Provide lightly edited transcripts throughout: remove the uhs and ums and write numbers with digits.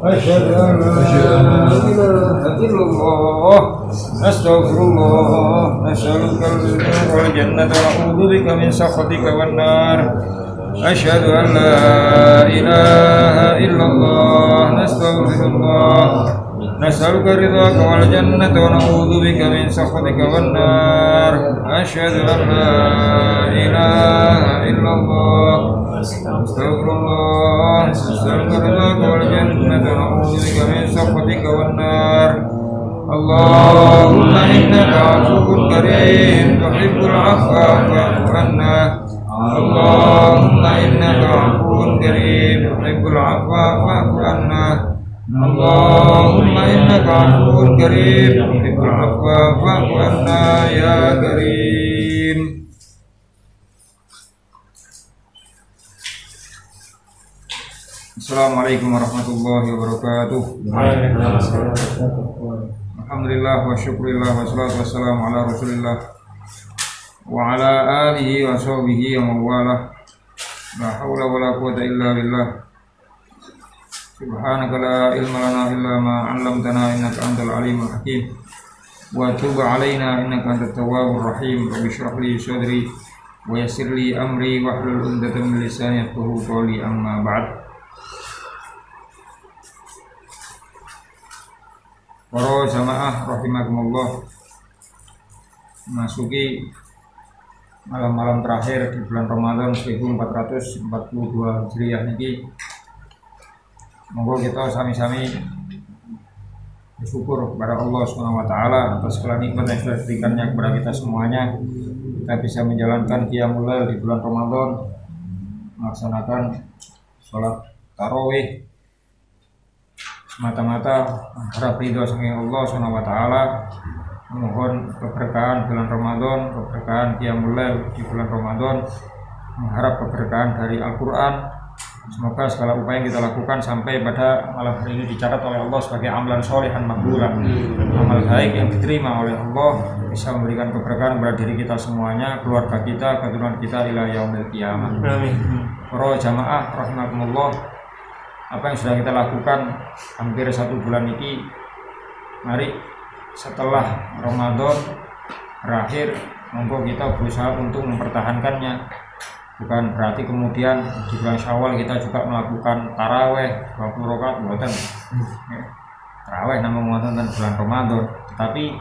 أشهد أن لا إله إلا الله أستغفر الله نسألك الجنة والجنة ونعوذ بك من سخطك والنار أشهد أن لا إله إلا الله نستغفر الله نسألك رضاك والجنة ونعوذ بك من سخطك والنار أشهد أن لا إله إلا الله أستغفر الله نسألك رضاك والجنة ونعوذ بك من سخطك والنار اللهم إنك عفو كريم تحب العفو فاعف عنا اللهم إنك عفو كريم تحب العفو فاعف عنا اللهم إنك عفو كريم تحب العفو فاعف عنا يا كريم. Assalamualaikum warahmatullahi wabarakatuh. Alhamdulillah wa syukurillah wa salatu wassalamu ala rasulillah wa ala alihi wa sahbihi wa mawalah. La hawla wa la quwata illa billah. Subhanaka la ilma lana illa ma 'allamtana innaka antal alimul hakim. Wa tub 'alaina innaka antat tawwabur rahim. Rabbi shrah li sadri wa yassir li amri wahlul 'uqdatam min lisani yafqahu qawli amma ba'd. Para jamaah rahimakumullah, masuki malam-malam terakhir di bulan Ramadan 1442 Hijriah niki. Monggo kita sami-sami bersyukur kepada Allah Subhanahu wa taala atas segala nikmat yang sudah diberikannya kepada kita semuanya. Kita bisa menjalankan qiyamul lail di bulan Ramadan, melaksanakan sholat tarawih semata-mata harap ridho saking Allah Subhanahu wa taala, memohon keberkahan bulan Ramadan, keberkahan qiyamul lail di bulan Ramadan, mengharap keberkahan dari Al-Qur'an. Semoga segala upaya yang kita lakukan sampai pada malam hari ini dicatat oleh Allah sebagai amalan sholihan makbulan, amal baik yang diterima oleh Allah, bisa memberikan keberkahan kepada diri kita semuanya, keluarga kita, keturunan kita ila yaumil qiyamah. Amin. Para jamaah rahimakumullah, apa yang sudah kita lakukan hampir 1 bulan ini, mari setelah Ramadan berakhir, monggo kita berusaha untuk mempertahankannya. Bukan berarti kemudian di bulan Syawal kita juga melakukan taraweh 20 rakaat, bukan. Taraweh namun tentang bulan Ramadan, tetapi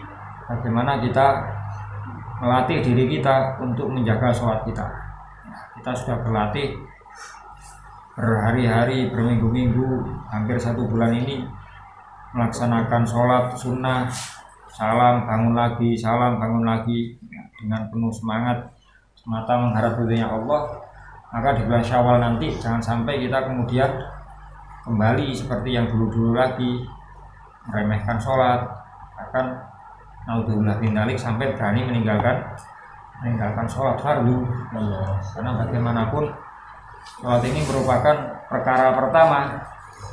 bagaimana kita melatih diri kita untuk menjaga sholat kita. Kita sudah berlatih berhari-hari, berminggu-minggu, hampir 1 bulan ini melaksanakan sholat sunnah, salam bangun lagi dengan penuh semangat semata mengharap ridhonya Allah. Maka di bulan Syawal nanti jangan sampai kita kemudian kembali seperti yang dulu-dulu lagi, meremehkan sholat, bahkan naudzubillah min dzalik sampai berani meninggalkan sholat fardu. Karena bagaimanapun sholat ini merupakan perkara pertama,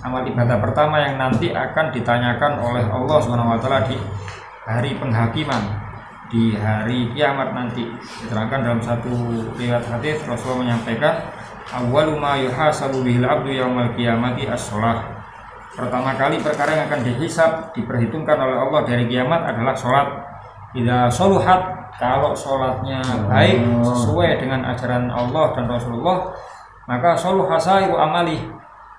amal ibadah pertama yang nanti akan ditanyakan oleh Allah SWT di hari penghakiman, di hari kiamat nanti. Diterangkan dalam satu riwayat hadis, Rasulullah menyampaikan, awwalu ma yuhasabu bihil abdu yaumal qiyamati as-shalah. Pertama kali perkara yang akan dihisab, diperhitungkan oleh Allah dari kiamat adalah sholat. Idza sholuhat, kalau sholatnya baik sesuai dengan ajaran Allah dan Rasulullah, maka sholuha sairu amali,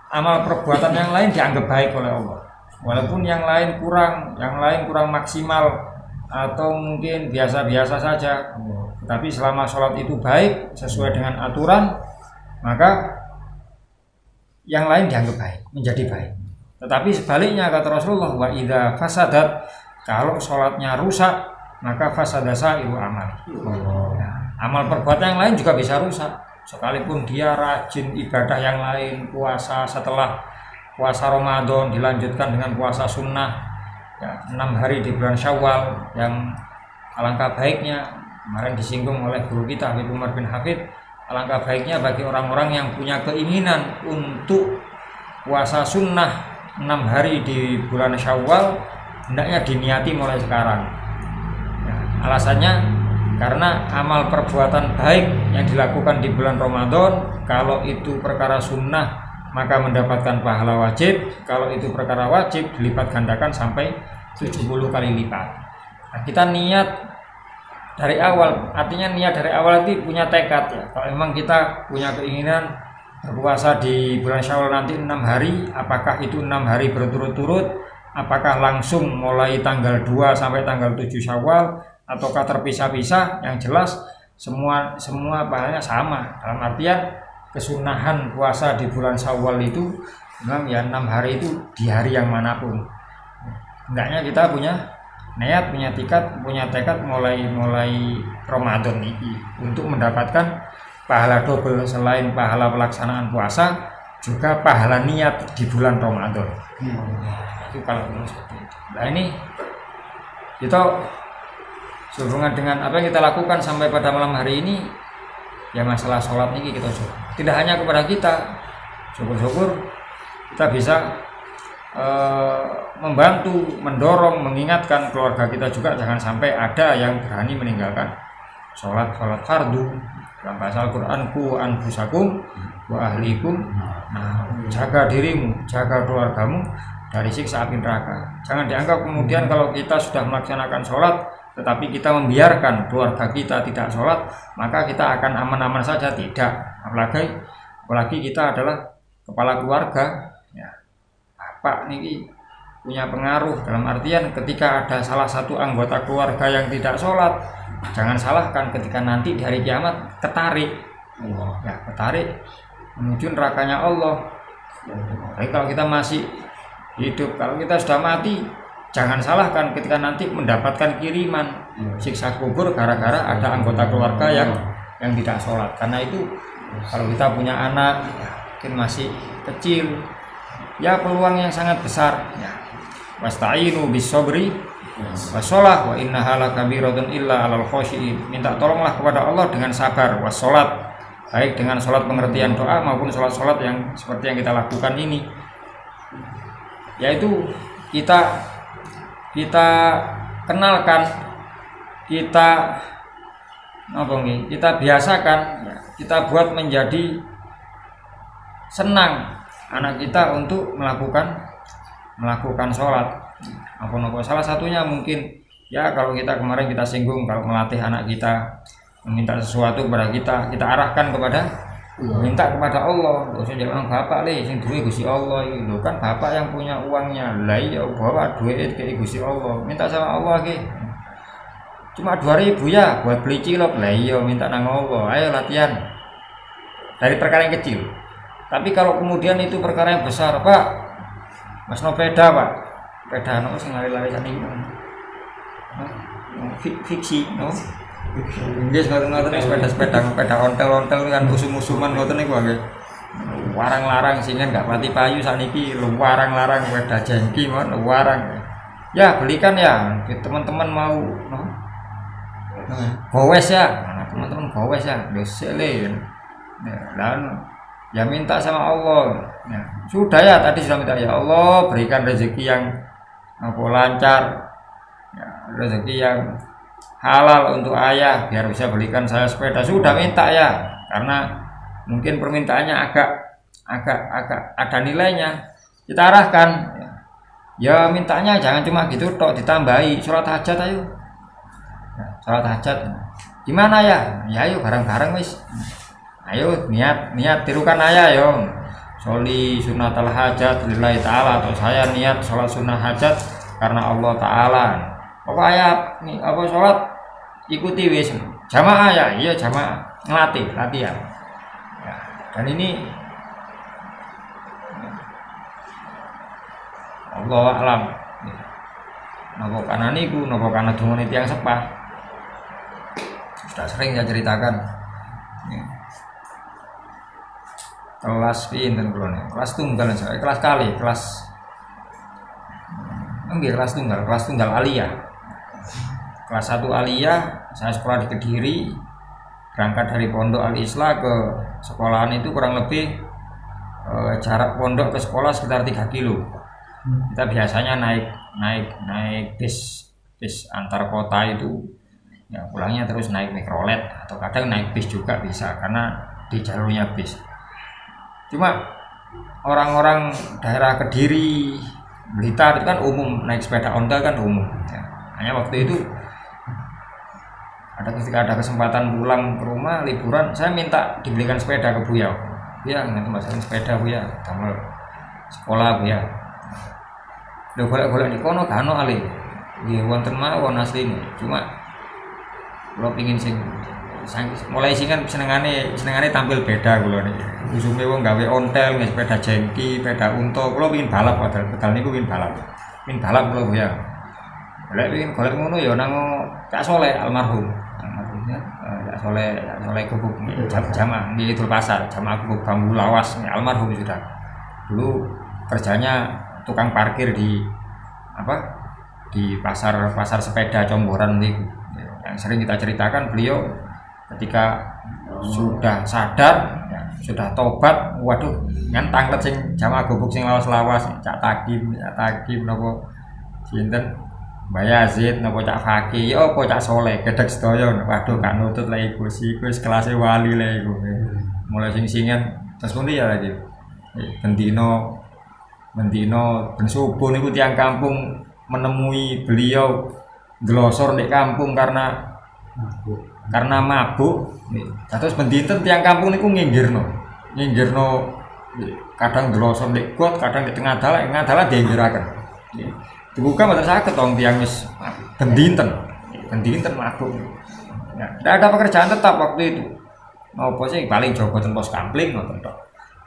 amal perbuatan yang lain dianggap baik oleh Allah. Walaupun yang lain kurang maksimal atau mungkin biasa-biasa saja, tapi selama sholat itu baik sesuai dengan aturan, maka yang lain dianggap baik, menjadi baik. Tetapi sebaliknya kata Rasulullah, wa idza fasadat, kalau sholatnya rusak, maka fasada sairu amali. Amal perbuatan yang lain juga bisa rusak. Sekalipun dia rajin ibadah yang lain, puasa setelah puasa Ramadan dilanjutkan dengan puasa sunnah, 6 hari di bulan Syawal, yang alangkah baiknya, kemarin disinggung oleh guru kita Habib Umar bin Hafid, alangkah baiknya bagi orang-orang yang punya keinginan untuk puasa sunnah 6 hari di bulan Syawal, hendaknya diniati mulai sekarang. Alasannya karena amal perbuatan baik yang dilakukan di bulan Ramadan, kalau itu perkara sunnah maka mendapatkan pahala wajib. Kalau itu perkara wajib dilipat gandakan sampai 70 kali lipat. Nah, kita niat dari awal, artinya niat dari awal itu punya tekad ya. Kalau memang kita punya keinginan berpuasa di bulan Syawal nanti 6 hari, apakah itu 6 hari berturut-turut, apakah langsung mulai tanggal 2 sampai tanggal 7 Syawal, ataukah terpisah-pisah, yang jelas semua pahalanya sama. Dalam artian kesunahan puasa di bulan Syawal itu memang ya 6 hari itu di hari yang manapun. Hendaknya kita punya niat, punya tekad mulai Ramadan ini untuk mendapatkan pahala double. Selain pahala pelaksanaan puasa, juga pahala niat di bulan Ramadan. Itu kalau seperti itu. Nah ini kita sehubungan dengan apa yang kita lakukan sampai pada malam hari ini, ya masalah sholat ini kita syukur. Tidak hanya kepada kita, syukur-syukur kita bisa membantu, mendorong, mengingatkan keluarga kita juga jangan sampai ada yang berani meninggalkan sholat fardu. Dalam bahasa Al-Quran, ku anfusakum wa ahlikum, jaga dirimu, jaga keluargamu dari siksa api neraka. Jangan dianggap kemudian kalau kita sudah melaksanakan sholat tetapi kita membiarkan keluarga kita tidak sholat, maka kita akan aman-aman saja. Tidak, apalagi kita adalah kepala keluarga ya. Bapak ini punya pengaruh, dalam artian ketika ada salah satu anggota keluarga yang tidak sholat, jangan salahkan ketika nanti di hari kiamat ketarik menuju nerakanya Allah. Tapi kalau kita masih hidup, kalau kita sudah mati, jangan salahkan ketika nanti mendapatkan kiriman siksa kubur gara-gara ada anggota keluarga yang tidak sholat. Karena itu kalau kita punya anak mungkin masih kecil, ya peluang yang sangat besar ya. Wasta'inu bis-sabri was-shalah wa innaha lakabiratun illa 'alal khashiin. Minta tolonglah kepada Allah dengan sabar was-shalat, baik dengan sholat pengertian doa maupun sholat yang seperti yang kita lakukan ini, yaitu kita kenalkan, kita biasakan ya, kita buat menjadi senang anak kita untuk melakukan sholat. Salah satunya mungkin ya, kalau kita kemarin kita singgung, kalau melatih anak kita meminta sesuatu kepada kita arahkan minta kepada Allah. Terus jangan bapak sing duwe Gusti Allah itu kan bapak yang punya uangnya. Lah iya bapak duit ke Gusti Allah. Minta sama Allah ki. Cuma 2.000 ya buat beli cilok. Lah iya minta nang Allah. Ayo latihan. Dari perkara yang kecil. Tapi kalau kemudian itu perkara yang besar, Pak. Mas no peda, Pak. Peda no sing lari-lari saniki. Fiksi, no. Nggih ngoten sepeda ontel-ontel kan usum-usuman ngoten niku nggih. Warang-larang singen gak pati payu sakniki, warang-larang sepeda jengki mon, warang. Ya belikan ya, teman-teman mau no. Gowes ya, teman-teman gowes ya, dosele. Dan ya minta sama Allah. Ya, sudah ya tadi sudah minta ya Allah berikan rezeki yang lancar. Ya, rezeki yang halal untuk ayah biar bisa belikan saya sepeda. Sudah minta ya, karena mungkin permintaannya agak ada nilainya, kita arahkan ya mintanya jangan cuma gitu tok, ditambahi sholat hajat. Ayo sholat hajat gimana ya ayo bareng-bareng wis, ayo niat tirukan ayah yo soli sunatul hajat lillahi ta'ala, atau saya niat sholat sunnah hajat karena Allah Ta'ala. Ayat nih sholat ikuti wis jamaah ya, iya jamaah latihan ya. Dan ini Allah alam nopo kana niku nopo kana dungane tiyang sepah sudah sering saya ceritakan ya. Kelas pinten kula niku kelas tunggal saya kelas tunggal aliyah. Kelas 1 aliyah, saya sekolah di Kediri, berangkat dari Pondok Al-Islah ke sekolahan itu kurang lebih jarak pondok ke sekolah sekitar 3 kilo. Kita biasanya naik bis antar kota itu, ya pulangnya terus naik mikrolet atau kadang naik bis juga bisa karena di jalurnya bis. Cuma orang-orang daerah Kediri, Blitar itu kan umum naik sepeda ontel kan umum. Ya. Hanya waktu itu ketika ada kesempatan pulang ke rumah liburan, saya minta dibelikan sepeda ke Buya. Ya, nanti masalah sepeda Buya, damel sekolah Buya. Lho golek-golek di kono kano ali. Nggih wonten mawon asline. Cuma kula pengin sing mulai sing kan senengane tampil beda kula niki. Usume wong gawe ontel, nggih sepeda jengki, sepeda unta. Kula pengin balap padahal niku pengin balap. Pengin balap kula Buya. Golek ngono ya nang Cak Soleh almarhum. Cak Soleh Gubuk jamaah di Idul Pasar, jamaah Gubuk Bambu Lawas almarhum sudah. Dulu kerjanya tukang parkir di pasar sepeda Comboran niku. Yang sering kita ceritakan beliau ketika sudah sadar, sudah tobat, waduh kan tanglet sing jamaah Gubuk sing lawas-lawas, Cak Takim napa sinten Mbak Yazid napa Cak Fakih apa Cak Soleh gedhek sedaya waduh gak nutut lha iku wis kelasé wali lha iku mulai sing-singan terus pundi ya lagi bendino ben subuh niku tiyang kampung menemui beliau glosor di kampung karena mabuk terus bendinten tiyang kampung niku nginggirno kadang glosor di got kadang di tengah dalan dienggiraken dibuka mboten saged wong tiyang wis bendinten mabuk. Ya, tidak ada pekerjaan tetap waktu itu. Mau sih paling jogo ten pos kampling ngoten tok.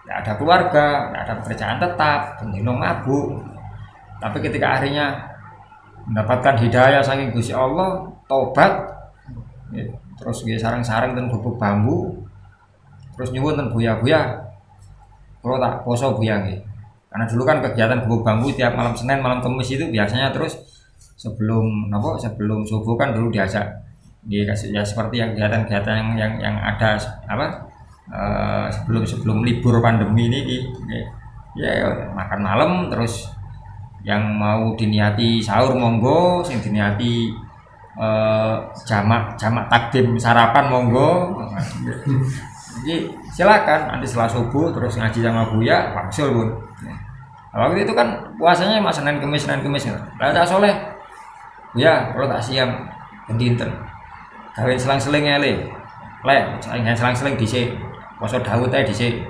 Tidak ada keluarga, tidak ada pekerjaan tetap, bendino mabuk. Tapi ketika akhirnya mendapatkan hidayah saking Gusti Allah, tobat ya, terus nggih sareng-sareng ten Gubuk Bambu. Terus nyuwun ten Buya-buya. Kula tak poso Buya nggih. Karena dulu kan kegiatan Gubuk Bambu tiap malam Senin, malam Kamis itu biasanya terus sebelum subuh kan dulu diajak ya seperti yang kegiatan-kegiatan yang ada sebelum libur pandemi ini ya makan malam terus yang mau diniati sahur monggo, sing diniati jamak takdim sarapan monggo. Jadi silakan nanti setelah subuh terus ngaji sama Buya, waksul pun. Waktu itu kan puasanya mas Senin Kemis. Lah Cak Soleh, ya kalau tak siam bendinten. Gawe selang-seling le, selang-seling dhisik. Poso Daud ae dhisik.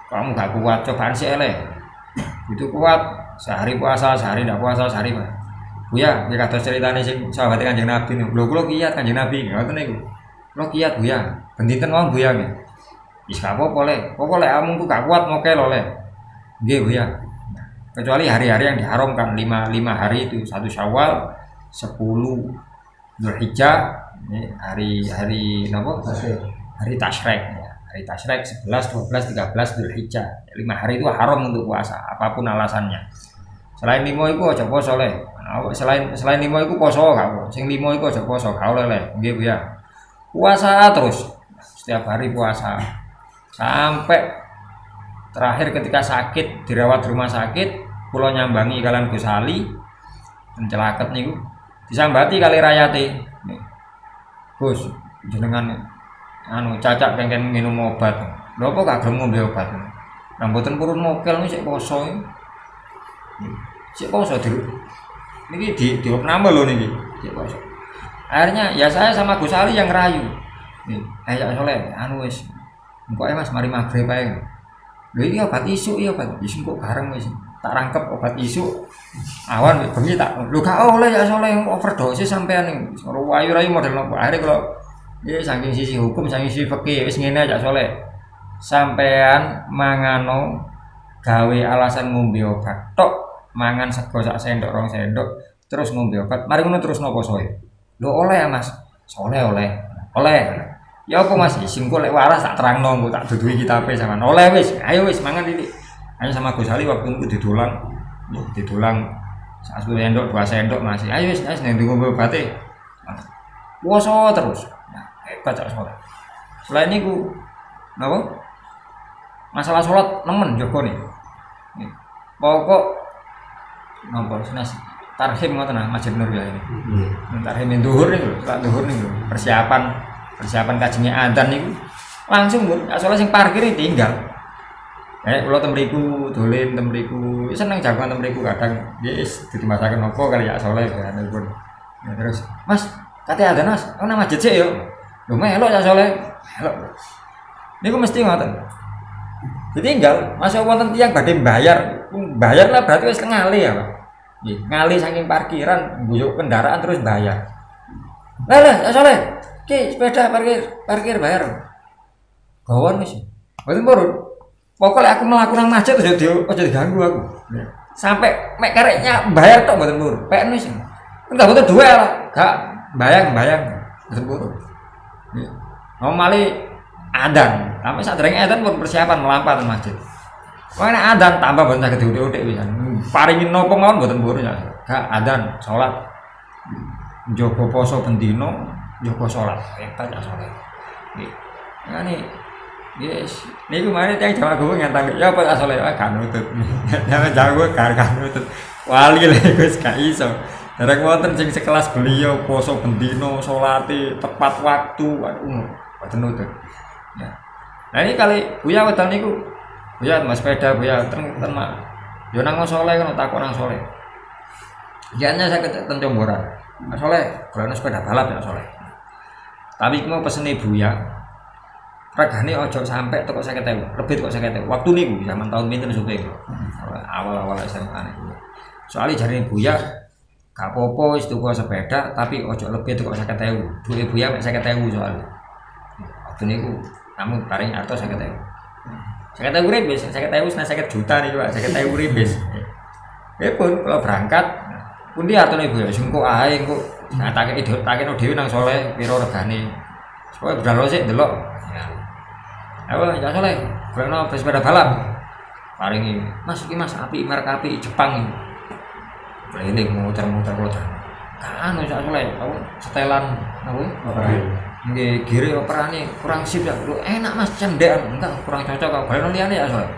Kamu gak kuat cobaan sih le. Itu kuat sehari puasa, sehari ndak puasa, sehari Pak. Buya, iki kados ceritane sing sahabat Kanjeng Nabi niku. Lho kula kiat Kanjeng Nabi, ngoten niku. Kula kiat Buya, bendinten mawon Buya nggih. Wis gak apa-apa le. Pokoke lek amungku gak kuat moke lho le. Nggih Buya. Kecuali hari-hari yang diharamkan 5 hari itu 1 Syawal, 10 Dzulhijjah, hari napa? Hari Tasyrik ya. Hari Tasyrik 11, 12, 13 Dzulhijjah. 5 hari itu haram untuk puasa, apapun alasannya. Selain 5 itu aja poso le. Selain 5 itu poso gak. Sing 5 itu aja poso gak oleh le. Nggih Bu ya. Puasa terus. Setiap hari puasa. Sampai terakhir ketika sakit dirawat di rumah sakit kula nyambangi kalian Gus Ali mencelaket niku disambati kali rayate Gus jenengan cacak pengen minum obat lho apa gak gelem ngombe obat rambutan purun mokel niki sik poso niki di nama lho niki sik poso akhirnya ya saya sama Gus Ali yang rayu nih ayo Soleh wis engko Mas mari magrib ae lho iki obat isuk kok bareng wis tak rangkep obat isuk awan bengi tak lho gak oleh ya Soleh overdosis sampean ning rayu-rayu model nopo akhire kalau ya saking sisi hukum saking sisi fikih wis ngene aja Soleh sampean mangano gawe alasan ngombe obat tok mangan sego sak sendok 2 sendok terus ngombe obat mari ngono terus nopo Soleh lho oleh ya Mas Soleh oleh ya apa Mas isin kok lek waras tak terangno engko tak duduhi kitabe sampean oleh wis ayo wis mangan iki ayo sama Gus Ali waktu itu didulang 1 sendok 2 sendok masih ayo wis nang ngombe obate puasa terus nah hebat Cak Soleh selain niku napa masalah salat nemen jogo nih pokok napa senas tarhim ngoten nah Masjid Nur ya ini tarhim zuhur niku salat zuhur niku persiapan kajenge adzan niku langsung Cak Soleh sing parkir tinggal Kula ten mriku dolen ten mriku, seneng jagongan ten mriku kadang wis dimasaken apa kali ya soleh kanipun. Ya terus, "Mas, kate adzan Mas, ana masjid sik yo." "Lho melok ya soleh." Melok. Niku mesti ngoten. Ditinggal, masuk wonten tiyang badhe bayar. Bayar lah berarti wis ngali ya, Pak. Nggih, ngali saking parkiran, guyuk kendaraan terus bayar. Lah ya soleh. Ki sepeda parkir bayar. Gawon wis. Mboten purun. Pokoknya aku melakukan masjid aja diganggu aku. Sampai mek kareknya bayar tok mboten purun. Pek wis. Enggak butuh duwe lah. Gak bayang mboten purun. Normali adzan, sampai sadurunge adzan pun persiapan melampah teng masjid. Wong nek adzan tambah mboten saged diutik-utik pisan. Paringi napa mawon mboten purun ya. Gak adzan, salat. Njogo poso bendino, njogo salat. Hebat ya salat. Nggih. Ngene yes, niku mari tiyang Jawa Gowo ngentang ya apa asale gak nutut. Jawa Jawa gak nutut. Wali lho wis gak iso. Dereng wonten sing sekelas beliau poso bendino, salate tepat waktu, mboten nutut. Ya. Nah ini kali Buya wedal niku. Buya Mas sepeda Buya ten yo nang saleh kono takon nang saleh. Iyane saya ten Comboran. Mas Saleh, golekno sepeda balap ya saleh. Tapi iku mau pesene Buya. Regane ojo sampai teko 50.000, lebih teko 50.000. Waktu niku zaman tahun pinten suwe. Awal-awal SMA niku. Soale jarine Buya gak apa-apa wis tuku sepeda tapi ojo lebih teko 50.000. Duwe Buya mek 50.000 soalnya. Waktu niku namun paring arto 50.000. 50.000 ribes, 50.000 wis 50 juta niku, 50.000 ribes. Pun kalau berangkat pundi artone Buya wis engko ae engko takake dhewe nang saleh pira regane. Supaya budal sik ndelok. Ayo ya soleh, golekno sepeda balap. Paringi, Mas iki Mas apik merek apik Jepang iki. Keliling muter-muter kula jan. Kan ya soleh, aku setelan apa? Operasi. Nggih, gire operane kurang sip ya. Lho enak Mas cendekan, enggak kurang cocok kok. Golekno liyane ya soleh.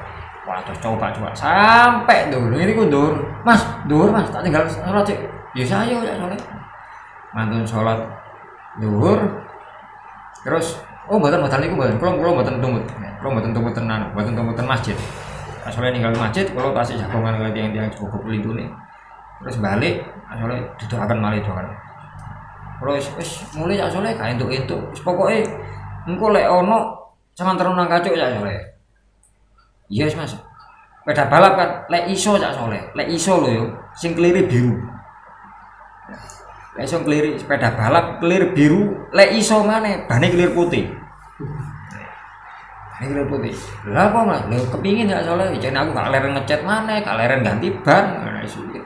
Wah, terus coba sampai ndur. Niku ndur. Mas, ndur Mas, tak tinggal salat sik. Ya saya ya soleh. Mantun salat ndur. Terus mboten niku mboten. Kula mboten tumbut. Kula mboten tumbut tenan, mboten tumbut ten masjid. Asale ninggal masjid kula tasih jagongan kali tiyang-tiyang cukup pelintune. Terus balik, asale didoaken malih doaken. Kula wis mulai asale gak entuk-entuk. Wis pokoke engko lek ono semanten nang kacuk ya asale. Yes Mas. Sepeda balap kan lek iso ya asale. Lek iso lho yo sing kelire biru. Lek iso kelire sepeda balap kelir biru, lek iso maneh bane kelir putih. Kelir putih. Lah apa Mas? Lho kepingin ya soalnya jen aku gak leren ngecat maneh, gak leren ganti ban.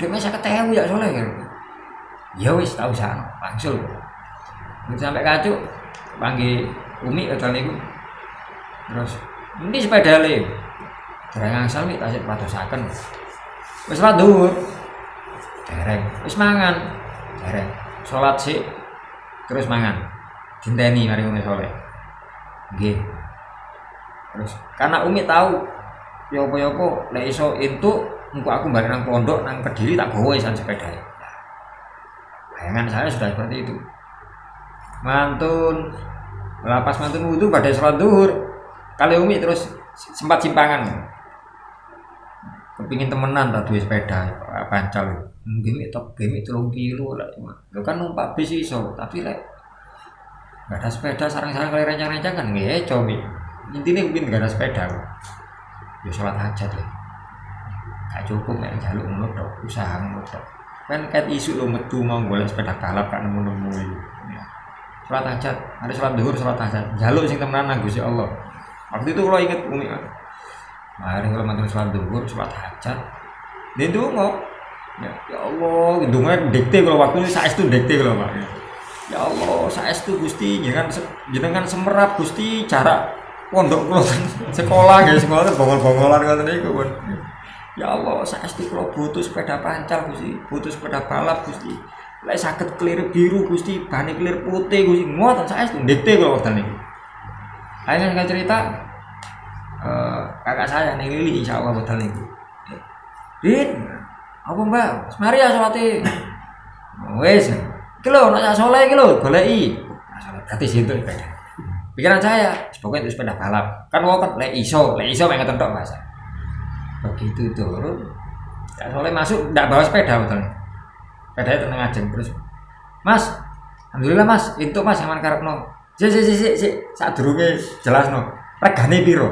Dhewe 50.000 ya soalnya. Ya wis tak usah langsung. Wis sampai kacuk panggil Umi wedal niku. Terus endi sepedale? Dereng angsal nek tasik padosaken. Wis ra dhuwur. Dereng wis mangan. Dereng salat sik terus mangan. Dinteni mari ngene saleh. Nggih. Terus karena Umi tahu yopo-yopo lek iso entuk engko aku balik nang pondok nang Kediri tak gawa isan sepeda. Bayangan saya sudah seperti itu. Mantun lapas mantun wudu pada salat zuhur. Kali Umi terus sempat simpangan. Kepingin temenan tak duwe sepeda pancal. Gimik 3 kilo lah. Lho kan numpak bis iso, tapi lek enggak ada sepeda sarang-sarang kali rencang-rencang kan nggih cobi. Intine kepingin enggak ada sepeda. Ya salat hajat ya. Gak cukup nek njaluk ngono tok, usaha ngono tok. Kan ket isu lho metu mau golek sepeda balap kan nemu-nemu iki. Salat hajat, hari salat zuhur salat hajat. Njaluk sing temenan nang Gusti Allah. Waktu itu kalau inget Umi kan. Mari kalau mantan salat zuhur, salat hajat. Dia ndonga. Ya Allah, ndonga dikte kalau waktu itu saestu dikte kalau Pak. Ya Allah, saestu Gusti jenengan semerap Gusti jarak pondok kula sekolah nggih sekolah bongol-bongolan ngoten niku pun. Ya Allah, saestu kula butuh sepeda pancal Gusti, butuh sepeda balap Gusti. Lek saged kelir biru Gusti, bane kelir putih Gusti. Ngoten saestu dikte kula wekdal niku. Ayo nggak cerita kakak saya nih Lili insyaallah wekdal niku. Dit, apa Mbak? Mari ya salate. Wes. Iki lho nek saleh iki lho goleki. Dadi situ sepeda. Pikiran saya, pokoknya itu sepeda balap. Kan wong kan lek iso mek ngoten tok Mas. Begitu turun, Kak Soleh masuk tidak bawa sepeda betul. Sepedanya tenang aja terus. Mas, alhamdulillah Mas, itu Mas yang karepno. Si, saat durunge jelas no. Regane piro?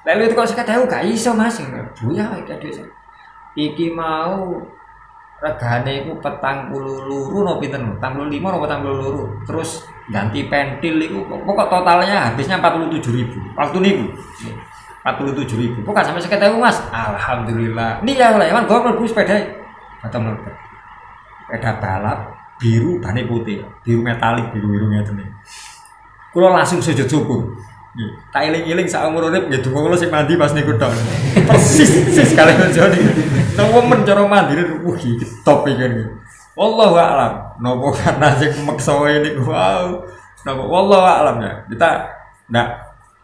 Lalu itu kok sekedar gak iso Mas. Buya iki iki mau regane iku 40 luru no pinten? 45 napa 42. Terus ganti pentil iku pokok totalnya habisnya 47.000. Waktu niku. 47.000. Pokok sampai sekedar Mas. Alhamdulillah. Ini ya Leman gua mlebu sepeda. Atau mlebu. Sepeda balap biru bane putih, biru metalik, biru ngeten iki. Kula langsung sujud syukur. Nggih. Tak eling-eling sak umur urip nggih donga kula sing mandi pas niku tok. Persis sekali aja niku. Nemen cara mandiri iki top iki. Wallahu a'lam. Napa karena sing meksa niku wow. Napa wallahu a'lam ya. Kita ndak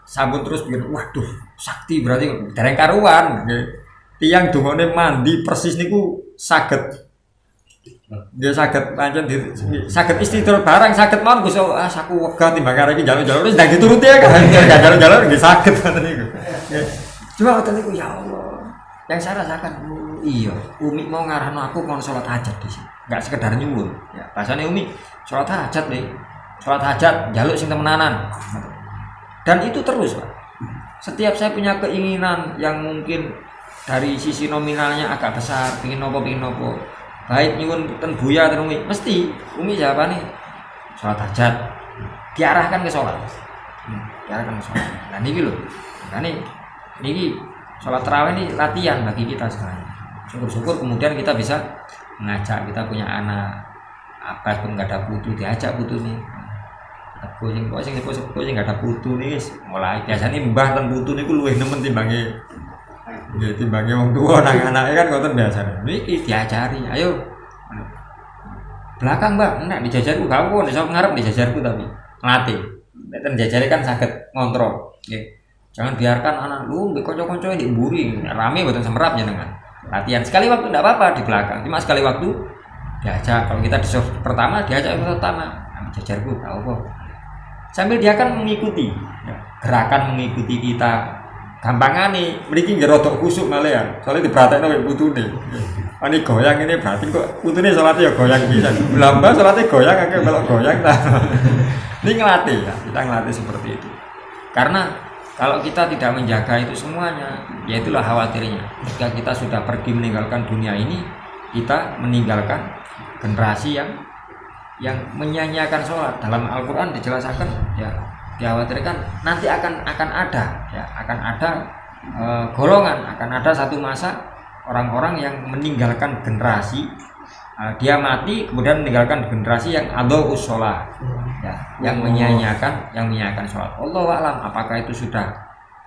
sambut terus pikir waduh sakti berarti dereng karuan nggih. Tiyang dongane mandi persis niku saged dia saged pancen saged istidrol barang saged mawon Gus saku wegah timbang arek iki njaluk-njaluk wis ndak dituruti ya kan njaluk-njaluk nggih saged ngoten niku. Cuma ngoten niku ya Allah. Yang saya rasakan iya, Umi mau ngarahno aku kon salat hajat di sini. Enggak sekedar nyuwun. Ya, bahasane Umi salat hajat nih. Salat hajat njaluk sing temenanan. Dan itu terus, Pak. Setiap saya punya keinginan yang mungkin dari sisi nominalnya agak besar, pengin nopo baik nyuwun ten Buya ten Umi, mesti Umi jawabane salat hajat diarahkan ke salat. Diarahkan ke salat. Nah niki lho. Nah niki salat tarawih ini latihan bagi kita sekarang. Syukur-syukur kemudian kita bisa mengajak kita punya anak apa pun enggak ada putu diajak putu nih. Aku sing enggak ada putu nih mulai biasanya mbah ten putu niku luwih nemen timbange ya timbange wong tuwa nang anake kan ngoten biasane. Niki diajari, ayo. Belakang, Mbak, nek dijajarku gak apa, iso ngarep dijajarku tapi ngelatih. Nek dijajari kan saged ngontrol. Nggih. Jangan biarkan anak lu mbek kanca-kanca ndek mburi, rame mboten semerap jenengan. Latihan sekali waktu enggak apa-apa di belakang. Cuma sekali waktu diajak. Kalau kita di soft pertama diajak yang pertama. Dijajarku gak apa. Sambil dia kan mengikuti. Gerakan mengikuti kita. Gampangane mriki nggih rada kusuk malah ya. Soale dipratekno mek putune. Ani goyang ini berarti kok putune salate ya goyang pisan. Lamba salate goyang akeh melok goyang ta. Ini ngelatih ya, kita ngelatih seperti itu. Karena kalau kita tidak menjaga itu semuanya, ya itulah khawatirnya. Jika kita sudah pergi meninggalkan dunia ini, kita meninggalkan generasi yang menyanyiakan sholat. Dalam Al-Qur'an dijelaskan ya dikhawatirkan nanti akan ada golongan, akan ada satu masa orang-orang yang meninggalkan generasi dia mati kemudian meninggalkan generasi yang adau sholat ya, yang menyanyiakan sholat. Allahu a'lam apakah itu sudah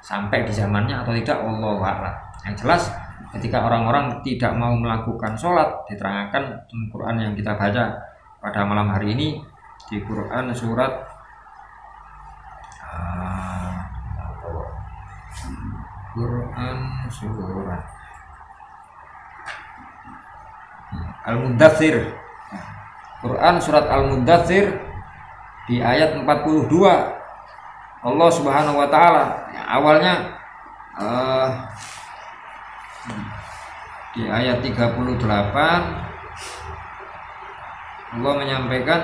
sampai di zamannya atau tidak, Allahu a'lam. Yang jelas ketika orang-orang tidak mau melakukan sholat, diterangkan dalam Quran yang kita baca pada malam hari ini di Quran surat Al-Muddatsir. Quran surat Al-Muddatsir di ayat 42 Allah Subhanahu wa taala awalnya di ayat 38 Allah menyampaikan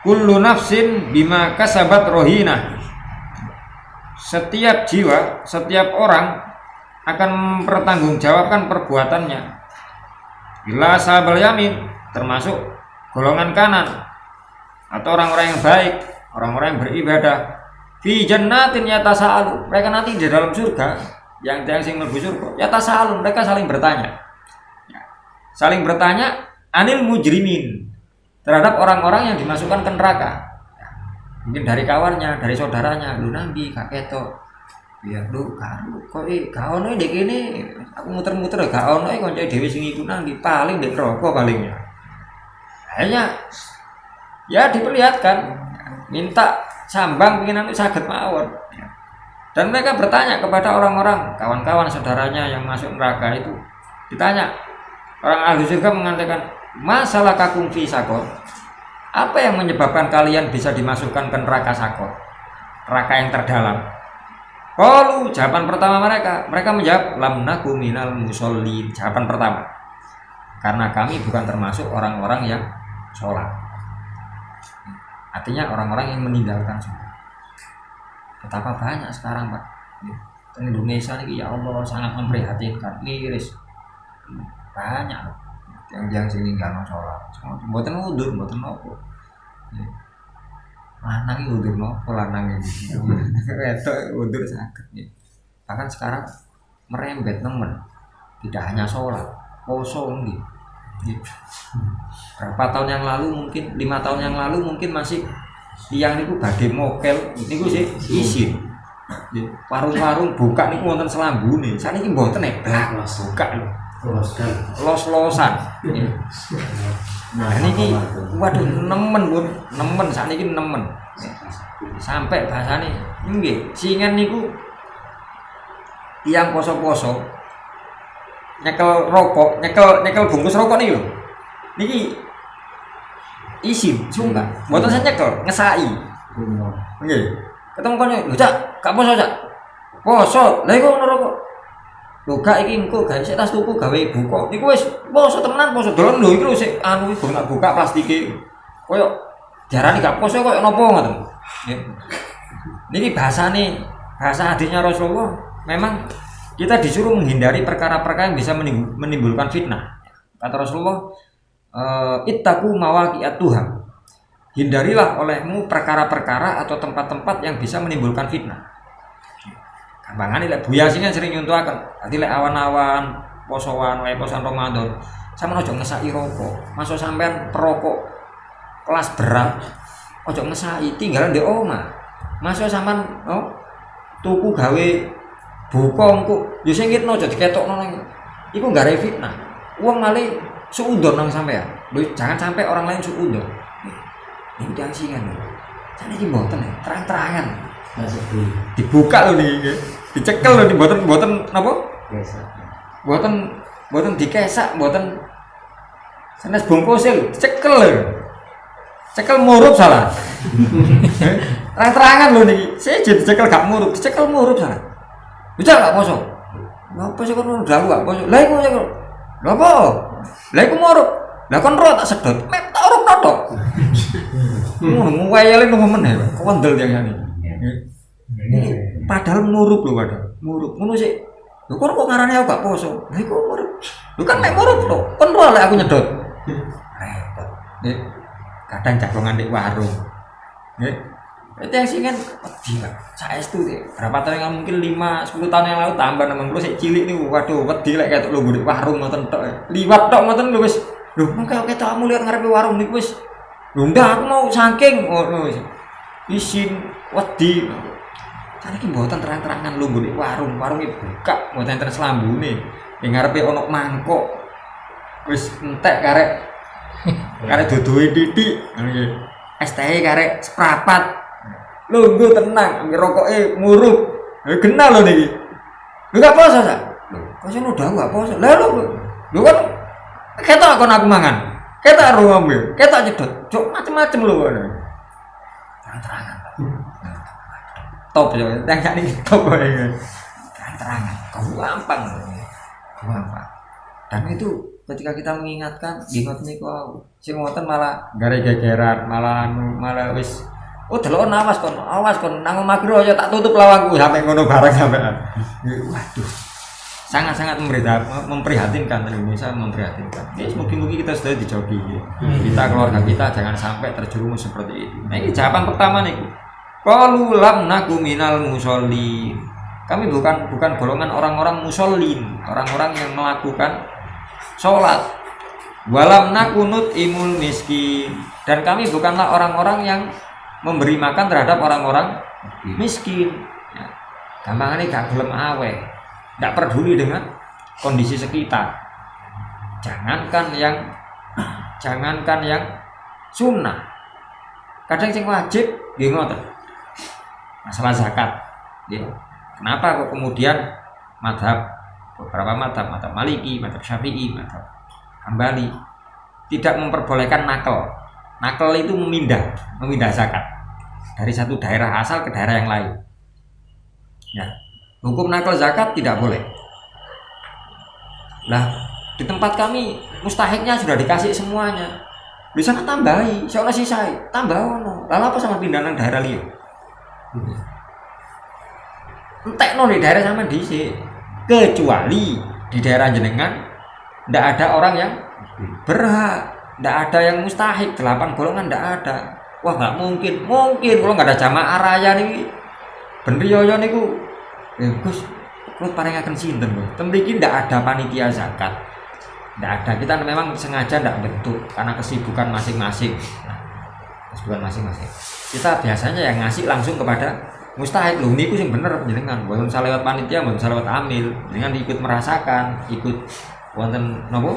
kullu nafsin bima kasabat rohina. Setiap jiwa, setiap orang akan mempertanggungjawabkan perbuatannya. Bila sahabal yamin, termasuk golongan kanan atau orang-orang yang baik, orang-orang yang beribadah, fi jannatin yatasaalu. Mereka nanti di dalam surga, yang sing mlebu surga, yatasaalu, mereka saling bertanya. Saling bertanya anil mujrimin, terhadap orang-orang yang dimasukkan ke neraka. Mungkin dari kawannya, dari saudaranya, lu nanti gak ketok. Ya lu kok gak ono ndek kene, aku muter-muter gak ono kanca dhewe sing iku nanti paling ndek rokok palingnya. Hanya ya diperlihatkan, minta sambang pengen saged mawon. Dan mereka bertanya kepada orang-orang, kawan-kawan saudaranya yang masuk neraka itu, ditanya. Orang ahli surga mengatakan, masalah kakum fi sakor. Apa yang menyebabkan kalian bisa dimasukkan ke neraka sakor? neraka yang terdalam. Qalu, jawaban pertama mereka menjawab lam naku minal musallin. Jawaban pertama, karena kami bukan termasuk orang-orang yang sholat. Artinya orang-orang yang meninggalkan sholat. Betapa banyak sekarang Pak di Indonesia ini, ya Allah, sangat memprihatinkan. Miris banyak yang sini nggak mau sholat, mboten udur, mboten nopo. Lanang iki udur nopo, lanang iki wedok udur saged. Bahkan sekarang merembet nemen, tidak hanya sholat, poso nggih. Berapa tahun yang lalu, mungkin 5 tahun yang lalu mungkin masih tiang niku badhe mokel niku sih isin. Warung-warung buka niku wonten selambune. Saniki mboten blak buka lho. Los-losan. Nah niki waduh nemen sakniki nemen. Sampai bahasane nggih, singen niku tiang poso-poso nyekel rokok, nyekel bungkus rokok niki lho. Niki isin, sungkan. Mboten saya nyekel, ngesai. Nggih. Ketemu kene, lho Cak, gak poso Cak. Poso, lha iku ngono rokok. Lho gak iki engko gawe sik tas tuku gawe buka. Niku wis poso temenan, poso dolon lho iki lho sik anu iki buka plastike. Koyo diarani gak poso koyo napa ngoten. Nggih. Niki bahasa hadisnya Rasulullah, memang kita disuruh menghindari perkara-perkara yang bisa menimbulkan fitnah. Kata Rasulullah, ittaqu mawaqi'at Tuhan. Hindarilah olehmu perkara-perkara atau tempat-tempat yang bisa menimbulkan fitnah. Gampangane lek Buya sing sering nyuntuhaken. Dadi lek awan-awan posoan wae posan Ramadan, sampeyan aja ngesaki rokok. Masuk sampean perokok kelas berat, aja ngesaki, tinggalan ndek omah. Masuk sampean tuku gawe buka engko yo sing ngitno aja diketokno nang iku gare fitnah. Wong malih suudon nang sampean. Lho jangan sampai orang lain suudon. Ini jangan lho. Saniki mboten terang-terangan. Dibuka lho niki. Dicekel lho mboten napa? Kesak. Mboten dikesak, mboten sanes bungkus lho, dicekel lho. Cekel murup salah. Terang-terangan lho niki. Saya dicekel gak murup, dicekel murup salah. Bisa gak poso? Ngapa sih kono dalu gak poso? Lah iku cekel. Lha apa? Lah iku murup. Lah kon ro tak sedot. Mek tak urup tok. Ngono wayale nunggu meneh. Kondel yang ngene. Padahal murup lho padahal. Murup. Ngono sik. Lho kok ngarane aku gak poso? Lah iku murup. Lho kan mek murup to. Kon ro lek aku nyedot. Repot. Nggih. Kadang jagongan di warung. Nggih. Itu yang sih kan wedi lah. Saestu deh. Berapa tahun yang mungkin 5-10 tahun yang lalu tambah nang kula sik cilik niku waduh wedi lek ketok lho di warung ngoten tok. Liwat tok ngoten lho wis. Lho mengko ketokmu lihat ngarepe warung niku wis. Lho ndak aku mau saking ngono wis. Isin wedi. Saniki mboten terang-terangan lho di warung. Warunge buka mboten enten selambune. Ning ngarepe ana mangkok. Wis entek karek duduhe titik. Nggih. Es teh karek seprapat. Lungguh tenang, rokoke murup. Genah lho niki. Lho gak poso sak. Lho, kok sing udah gak poso. Lah lho kan ketok kon aku mangan. Ketok ro ngombe, ketok cedot. Cuk macem-macem lho ngono. Terang-terangan. Top yo, yang sakniki top wae. Terang-terangan. Gampang. Gampang. Dan itu ketika kita mengingatkan gingot niku sing wonten malah gare gegeran, malah wis delok awas kon nang omahku aja tak tutup lawangku sampai ngono bareng sampean. Waduh. Sangat-sangat memprihatinkan Indonesia, memprihatinkan. Ya mungkin kita sudah dijogi. Kita keluarga kita jangan sampai terjerumus seperti itu. Nah, ini jawaban pertama nih. Qalu lam naku minal musallin. Kami bukan golongan orang-orang musallin, orang-orang yang melakukan sholat. Walam nakunut imul miskin. Dan kami bukanlah orang-orang yang memberi makan terhadap orang-orang miskin. Ya. Gampangane gak gelem aweh, gak peduli dengan kondisi sekitar. Jangankan yang sunnah, kadang sing wajib nggih ngoten. Masalah zakat. Ya. Kenapa kok kemudian beberapa madhab Maliki, madhab Syafi'i, madhab Hambali tidak memperbolehkan nakal. Nakal itu memindah zakat. dari satu daerah asal ke daerah yang lain. Ya, hukum nakal zakat tidak boleh. Lah, di tempat kami mustahiknya sudah dikasih semuanya. Bisa tambahi, soalnya sisa tambah ono. Lalu apa sama pindah nang daerah liya? Entekno di daerah sama dhisik. Kecuali di daerah jenengan ndak ada orang yang berhak, ndak ada yang mustahik, 8 golongan ndak ada. Wah, nggak mungkin. Kalau nggak ada jamaah raya nih, ben riyo niku. Gus, kalau paringaken sinten lho. Temriki ndak ada panitia zakat. Nggak ada, kita memang sengaja nggak bentuk karena kesibukan masing-masing. Kesibukan masing-masing. Kita biasanya yang ngasih langsung kepada mustahik. Lho niku sing bener jenengan, mboten usah lewat panitia, mboten usah lewat amil. Jenengan ikut merasakan, ikut wonten napa?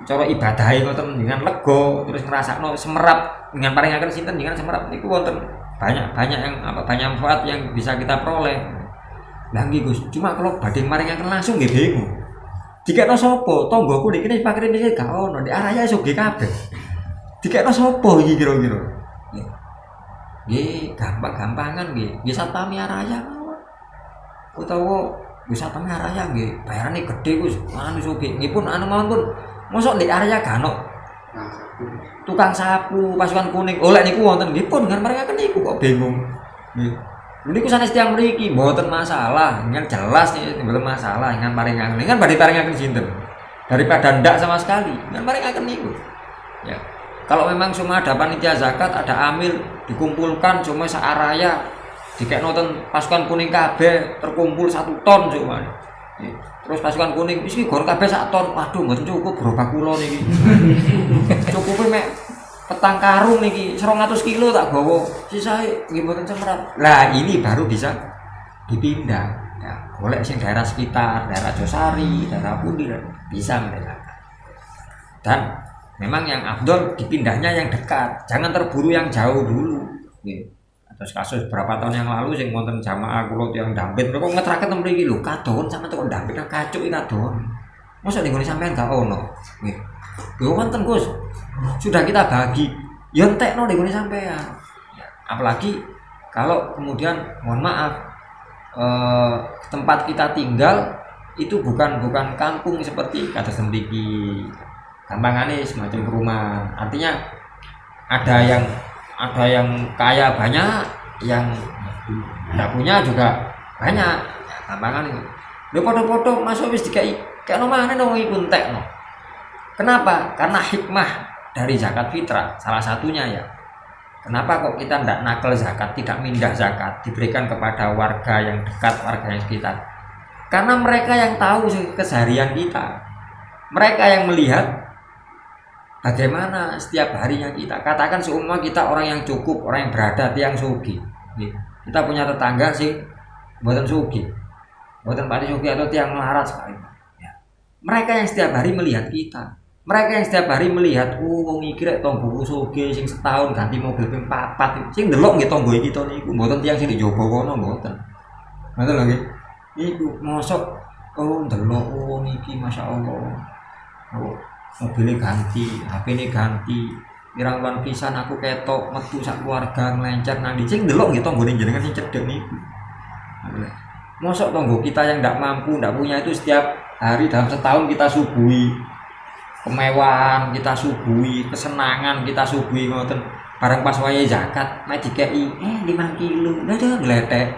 Cara ibadahe ngoten dengan lega, terus ngrasakno semerap dengan paringaken sinten dengan semerap niku wonten banyak yang banyak manfaat yang bisa kita peroleh. Lah nggih Gus, cuma kalau badhe maringaken langsung nggih bingung. Dikekno sapa? Tanggoku nek kene pakire iki gak ono, nek araya sugih kabeh. Dikekno sapa iki kira-kira? Nggih, gampang-gampangan nggih. Nggih satpami araya mawon. Utawa wisatane araya nggih, bayarane gedhe Gus, anu sugih. Nggih pun anu mawon pun. Mosok nek araya gak ono tukang sapu, pasukan kuning. Oh lek niku wonten nggih pun dengan mereka niku kok bingung. Nggih. Niku sanes tiyang mriki mboten masalah, dengan jelas nih mboten masalah dengan paringaken. Dengan badhe paringaken sinten? Daripada ndak sama sekali, dengan paringaken niku. Ya. Kalau memang cuma ada panitia zakat, ada amil dikumpulkan cuma searaya dikekno ten pasukan kuning kabeh terkumpul 1 ton cuma. Terus pasukan kuning iki gor kabeh 1 ton. Waduh mboten cukup gerobak kula niki. Cukupe mek petang karung niki 200 kilo tak gawa. Sisae nggih mboten cemrat. Lah ini baru bisa dipindah. Ya, golek sing daerah sekitar, daerah Josari, daerah Pundi bisa mereka. Dan memang yang afdol dipindahnya yang dekat. Jangan terburu yang jauh dulu. Nggih. Terus kasus beberapa tahun yang lalu sing wonten jamaah kula tiyang Dampit mereka ngetraken mriki lho kadon sampe tekan Dampit kacuk iki kadon. Mosok ning ngene sampean gak ono. Nggih. Lho wonten Gus. Sudah kita bagi. Ya entekno ning ngene sampean. Apalagi kalau kemudian mohon maaf tempat kita tinggal itu bukan kampung seperti kados mriki. Gampangane semacam perumahan. Artinya ada yang kaya banyak, yang tidak punya juga banyak. Gampangane. Lho padha-padha masuk wis dikai kene maneh nang iku entekno. Kenapa? Karena hikmah dari zakat fitrah salah satunya ya. Kenapa kok kita tidak nakal zakat, tidak mindah zakat, diberikan kepada warga yang dekat, warga yang sekitar? Karena mereka yang tahu keseharian kita. Mereka yang melihat bagaimana setiap harinya kita. Katakan seumpama kita orang yang cukup, orang yang berada yang sugih. Kita punya tetangga sing mboten sugih. Mboten pati sugih atau tiang melarat sekali. Mereka yang setiap hari melihat kita. Mereka yang setiap hari melihat, wong iki rek tanggoku sugih sing setahun ganti mobil ping 4. Sing ndelok nggih tanggo iki to niku, mboten tiyang sing di jaba kono mboten. Ngoten lho nggih. Iku mosok ndelok wong iki masyaallah. Mobilnya ganti, HP-ne ganti. Pirang bulan pisan aku ketok metu sak keluarga nglencer nang ndi sing ndelok nggih tanggone jenengan sing cedhek niku. Mosok tanggo kita yang ndak mampu, ndak punya itu setiap hari dalam setahun kita suguhi kemewahan, kita suguhi kesenangan, kita suguhi ngoten. Barang pas wayahe zakat, mek dikeki 5 kilo. Lah dia ngletek.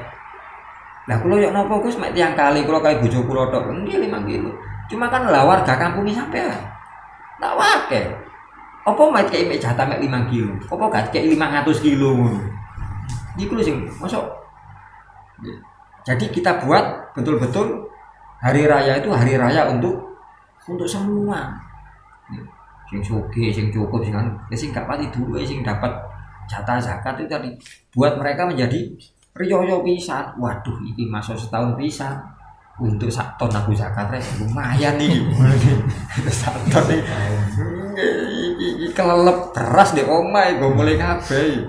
Lah kula yo napa Gus mek tiyang kali kula kali bojo kula tok. Nggih 5 kilo. Cuma kan lah warga kampung iki sampean. Tak wake. Apa mek kei mek jatah mek 5 kilo. Apa gak kei 500 kilo ngono. Niku lho sing mosok. Jadi kita buat betul-betul hari raya itu hari raya untuk semua. Sing sugih, sing cukup, sing gak pati dulu sing dapat jatah zakat itu tadi buat mereka menjadi riyo pisan. Waduh, iki masuk setahun pisan. Untuk 1 ton aku zakat rek lumayan nih. 1 ton iki kelelep beras di omahe go mulai kabeh.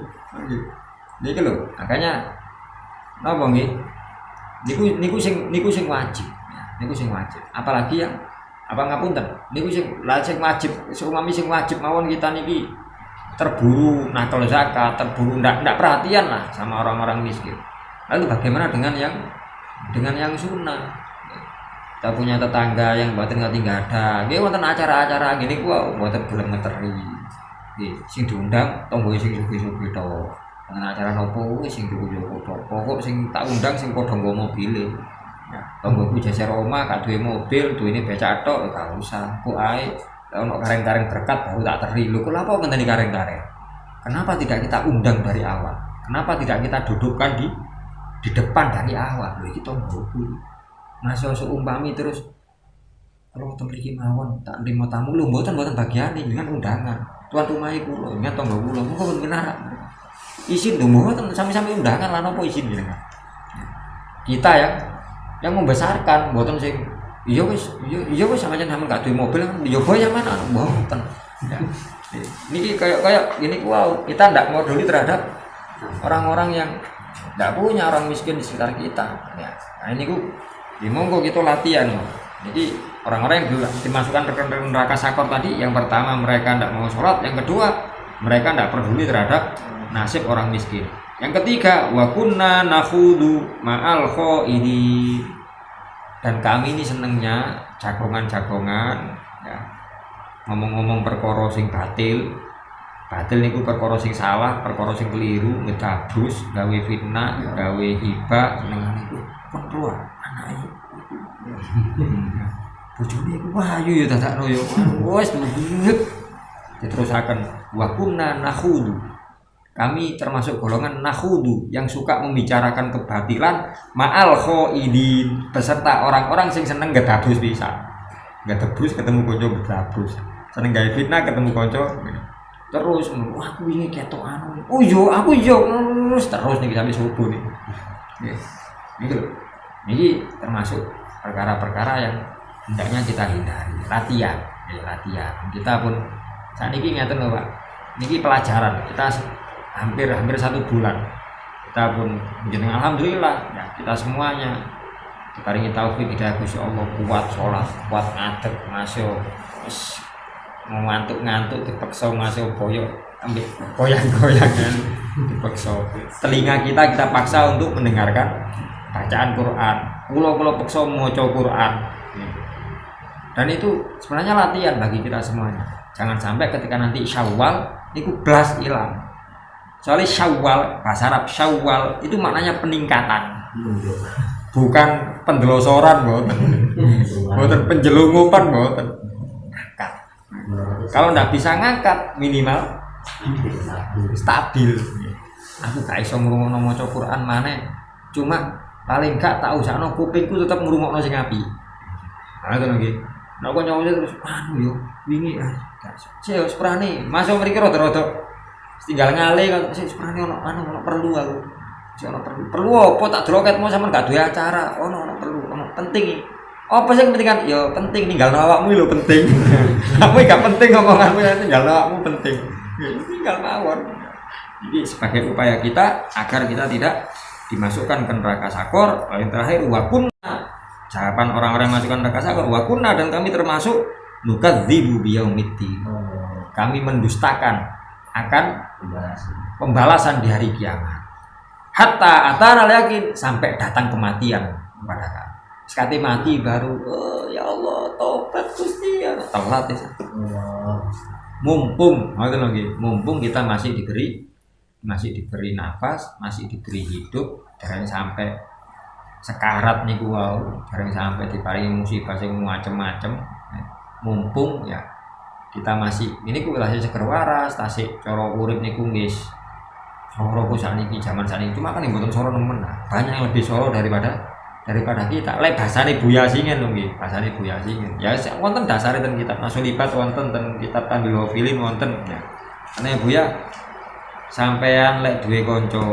Niki lho, makanya napa nggih? Niku sing wajib. Niku sing wajib. Apalagi yang apa ngapunten niku sing wajib, seumami sing wajib mawon kita niki terburu nakal zakat, terburu ndak perhatian lah sama orang-orang miskin. Lalu bagaimana dengan yang sunnah? Kita punya tetangga yang mboten ngerti nggak ada, nggih wonten acara-acara gini gua mboten gelem ngeteri. Nggih, sing diundang tonggo sing sugih-sugih to. Dengan acara nopo sing diundang to. Pokok sing tak undang sing padha nggo mobile. Ya, tonggoku jajar omah gak duwe mobil, duwene becak tok gak usah. Kok ae ono kareng-kareng berkat baru tak teri. Lho kok apa ngenteni kareng-kareng? Kenapa tidak kita undang dari awal? Kenapa tidak kita dudukkan di depan dari awal? Lho iki tonggoku. Masih seumpami terus kalau temriki mawon tak nrimo tamu lho mboten bagian dengan undangan tuan rumah iku lho ingat tangga kula monggo benar izin lho mboten sami-sami undangan lan apa izin jenengan kita yang membesarkan mboten sing iya wis sampeyan gak duwe mobil yo boy yang mana mboten ya. Niki kayak gini kita ndak moduli terhadap orang-orang yang ndak punya orang miskin di sekitar kita ya. Nah ini monggo kita latihan ya. Jadi orang-orang yang dimasukkan ke neraka sakor tadi, yang pertama mereka tidak mau sholat, yang kedua mereka tidak peduli terhadap nasib orang miskin. Yang ketiga wa kunna nakhudu ma'al khaidin, dan kami ini senengnya jagongan-jagongan ya. Ngomong-ngomong perkara sing batil niku perkara sing salah, perkara sing keliru, ngedabrus, gawe fitnah, gawe hibah, senengane iku kon keluar anake. Bojone iku wahyu ya dadakno ya. Wes banget. Diterusaken wa kunna nakhudu. Kami termasuk golongan nakhudu yang suka membicarakan kebatilan ma'al khaidin, beserta orang-orang sing seneng ngedabrus bisa. Ngedabrus ketemu kanca ngedabrus. Seneng gawe fitnah ketemu kanca. Terus wah aku ini ketok anu. Oh yo aku yo terus nih sampai subuh nih. Gitu. Ini termasuk perkara-perkara yang hendaknya kita hindari. Latihan. Kita pun saat ini ngeten lho Pak. Niki pelajaran kita hampir 1 bulan. Kita pun menjenengan alhamdulillah ya, kita semuanya diparingi taufik hidayah Gusti Allah, kuat sholat, kuat ngadeg, masuk mau ngantuk dipaksa masuk boyok ambil goyang-goyangan dipaksa. Telinga kita paksa untuk mendengarkan bacaan Quran. Pulau paksa maca Quran. Dan itu sebenarnya latihan bagi kita semuanya. Jangan sampai ketika nanti Syawal itu blas hilang. Soalnya Syawal, bahasa Arab Syawal itu maknanya peningkatan. Bukan pendelosoran, bukan penjelungupan, bukan. Kalau ndak bisa ngangkat minimal stabil. Aku gak iso ngrungokno maca Quran maneh. Cuma paling gak tak usahno kupingku tetep ngrungokno sing apik. Nah ngono iki. Nek kok nyawa terus anu yo wingi saya seprane masuk mriki rada-rada tinggal ngale kok seprane ono perlu aku. Perlu apa tak deloketmu sampean gak duwe acara. Ono penting. Apa sih penting kan? Ya penting ninggalno awakmu lho penting. Kamu gak penting ngomonganmu tinggalno awakmu penting. Tinggal mawon. Jadi sebagai upaya kita agar kita tidak dimasukkan ke neraka sakor. Yang terakhir wakunna, jawaban orang-orang masukkan neraka sakor, wakunna, dan kami termasuk nukadzibu biyaumiddin. Kami mendustakan akan pembalasan di hari kiamat. Hatta atana yakin, sampai datang kematian kepada kami. Sekali mati baru ya Allah tobat Gusti ya telat ya. Mumpung kita masih diberi nafas, masih diberi hidup, jangan sampai sekarat niku wau, jangan sampai diparingi musibah sing macem-macem. Mumpung ya kita masih ini ku tasih seger waras, tasih cara urip niku wis soro ku sakniki zaman sakniki cuma kan mboten soro nemen. Banyak yang lebih soro daripada kita. Lek basane Buya Singen lho nggih, basane Buya Singen. Ya wonten dasare ten kitab Nasulibat, wonten ten kitab Tanbihul Ghafilin wonten ya. Ane Buya sampean lek duwe kanca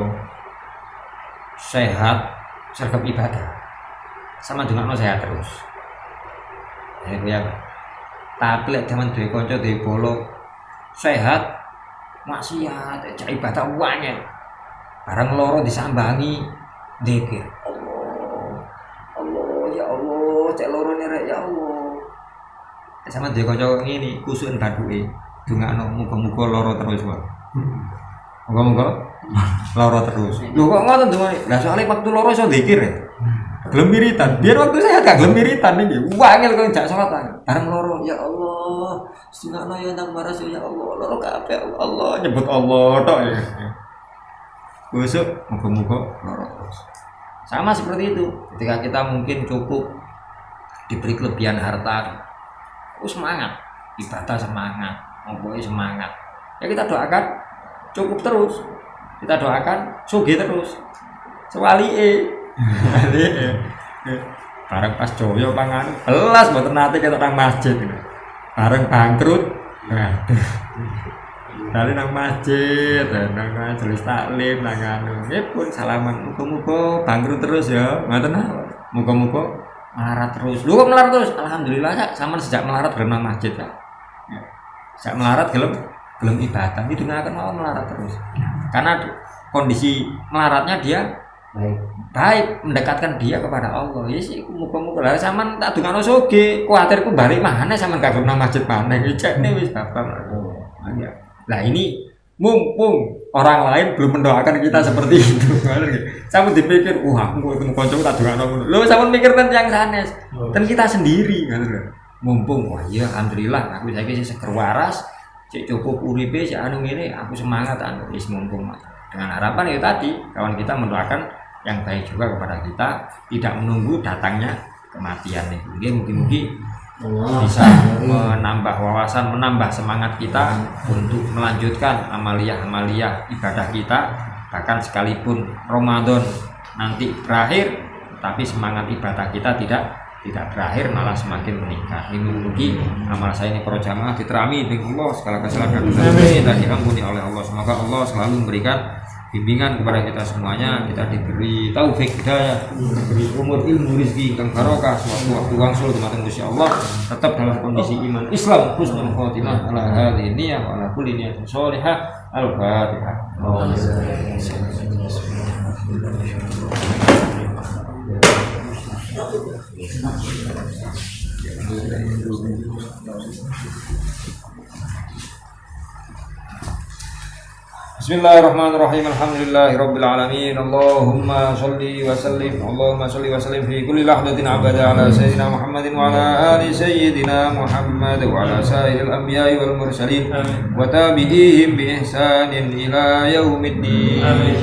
sehat sergap ibadah. Sama dongakno sehat terus. Ya Buya. Tapi lek jaman duwe kanca duwe bolo sehat maksiat, ibadah uangnya. Barang loro disambangi dzikir. Cek loro nih ya Allah. Sama dia kocok ini kusun baduke. dongakno muga-muga lara terus wae. Muga-muga lara terus. Lho kok ngoten dongane? Lah soalé waktu lara iso zikir ya. Gelem wiridan. Biar waktu saya gak gelem wiridan iki. Wangil kok jak salat bareng lara ya Allah. Sunana ya nang maras ya Allah. Lara kabeh Allah nyebut Allah tok ya. Besok muga-muga lara terus. Sama seperti itu. Ketika kita mungkin cukup diberi kelebihan harta, semangat, ibadah semangat, ngomongnya semangat. Ya kita doakan cukup terus, kita doakan sugih terus, sewali bareng pas joyo pangan, belas buat nanti kita nang masjid, bareng bangkrut, kali nang masjid, nang majelis taklim, nang anu, pun salaman, muka-muka bangkrut terus ya, ngoten muka-muka melarat terus. Lu kok melarat terus? Alhamdulillah ya, sama sejak melarat gelem nang masjid ya. Sejak melarat gelem ibadah, itu akan mau melarat terus. Karena kondisi melaratnya dia baik mendekatkan dia kepada Allah. Ya sih, muka-muka lah sama tak dungano soge, kuatirku balik mana sama gak gelem nang masjid maneh. Cek nih wis bapak. Nah ini mumpung orang lain belum mendoakan kita seperti itu. Sama dipikir, aku ketemu kancaku tak dongakno. Lho sampean mikir ten yang sanes. Ten kita sendiri kan. Mumpung wah iya alhamdulillah aku saiki sing seger waras, cek cukup uripe sik anu ngene, aku semangat anu wis mumpung. Dengan harapan itu tadi kawan kita mendoakan yang baik juga kepada kita, tidak menunggu datangnya kematian nih. Mungkin bisa menambah wawasan, menambah semangat kita untuk melanjutkan amaliyah ibadah kita. Bahkan sekalipun Ramadan nanti berakhir, tapi semangat ibadah kita tidak berakhir, malah semakin meningkat. Mugi amal saya ini para jamaah diterami dengan Allah, segala kesalahan kita diampuni oleh Allah. Semoga Allah selalu memberikan bimbingan kepada kita semuanya, kita diberi taufik hidayah, diberi umur ilmu rezeki yang barokah, suatu waktu wangsul dumateng Gusti Allah, tetap dalam kondisi iman Islam, husnul khotimah ala hadhihi niyyah wa ala kulli niyatin shalihah. Al-Fatihah. Bismillahirrahmanirrahim. Alhamdulillahirabbil alamin. Allahumma shalli wa sallim fi kulli lahdatin abada ala sayyidina Muhammadin wa ala ali sayyidina Muhammad wa ala sa'iril anbiya'i wal mursalin wa tabi'ihim bi ihsanin ila yaumiddin. Amin.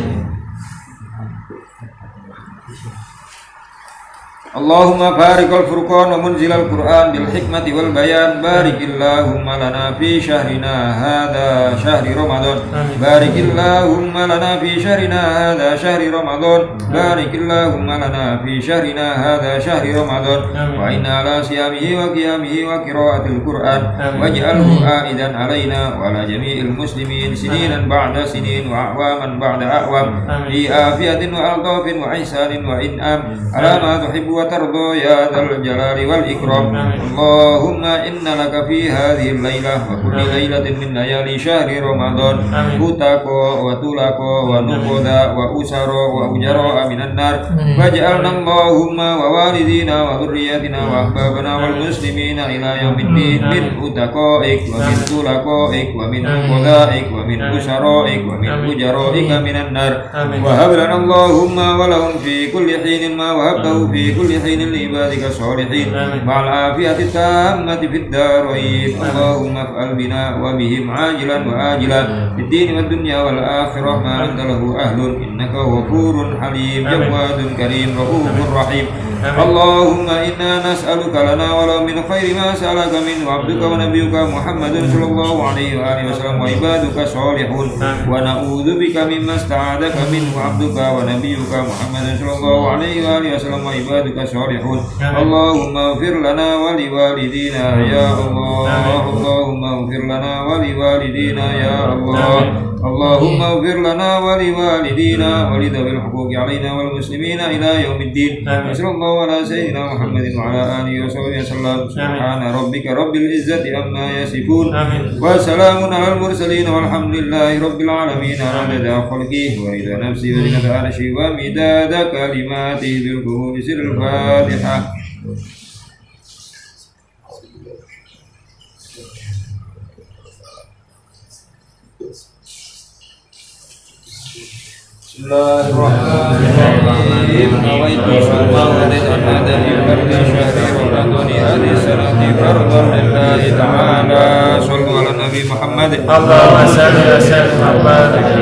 Allahumma barikal furqan wa munzilal Qur'an bil hikmati wal bayan. Barikillahumma lana fi syahrina hadha syahri Ramadan. Barikillahumma lana fi syahrina hadha syahri Ramadan. Barikillahumma lana fi syahrina hadha syahri Ramadan. Wa inna ala siyamihi wa qiyamihi wa qiraatil Qur'an. Waj'alhu aidan alaina wa ala jami'il muslimin sininan ba'da sinin wa a'waman ba'da a'wam. Fi afiyatin wa altafin wa ihsanin wa in'am. Ala ma tuhibbu wa tarda ya dzal jalali wal ikram. Allahumma inna laka fi hadhihi al-lailah wa kulli lailatin min layali syahri Ramadan utaka wa tulaka wa nuqada wa usara wa ujara minan nar. Waj'alna Allahumma wa walidina wa dhurriyyatina wa ahbabana wal muslimina ila yaumiddin min utaqaik wa min tulaqaik wa min nuqadaik wa min usaraik wa min ujaraika minan nar. Wa hab lana Allahumma wa lahum fi kulli hinin ma wahabtahu fi kulli حين لعبادك الصالحين مع العافية التامة في الدارين. اللهم افعل بنا وبهم عاجلا وآجلا في الدين والدنيا والآخرة ما أنت له أهل إنك غفور حليم جواد كريم رؤوف رحيم. اللهم إنا نسألك لنا ولو من خير ما سألك منه عبدك ونبيك محمد صلى الله عليه وآله وسلم وعبادك صالحون ونعوذ بك مما استعاذك منه عبدك ونبيك محمد صلى الله عليه وآله وسلم وعبادك صالحون. اللهم اغفر لنا ولوالدينا يا الله. اللهم اغفر لنا ولوالدينا يا الله. اللهم اغفر لنا ولوالدينا ولذوي الحقوق علينا والمسلمين إلى يوم الدين. صلى الله على سيدنا محمد وعلى آله وصحبه وسلم. سبحان ربك رب العزة عما يصفون وسلام على المرسلين والحمد لله رب العالمين. عدد خلقه ورضا نفسه وزنة عرشه ومداد كلماته بالقبول سر الفاتحة. Bismillahirrahmanirrahim. Nawaitu sallallahu adani fardi syahri Ramadhani hadhihi sanati fardhan lillahi ta'ala. Shallu ala Nabi Muhammad. Allahumma salli wa sallim wa barik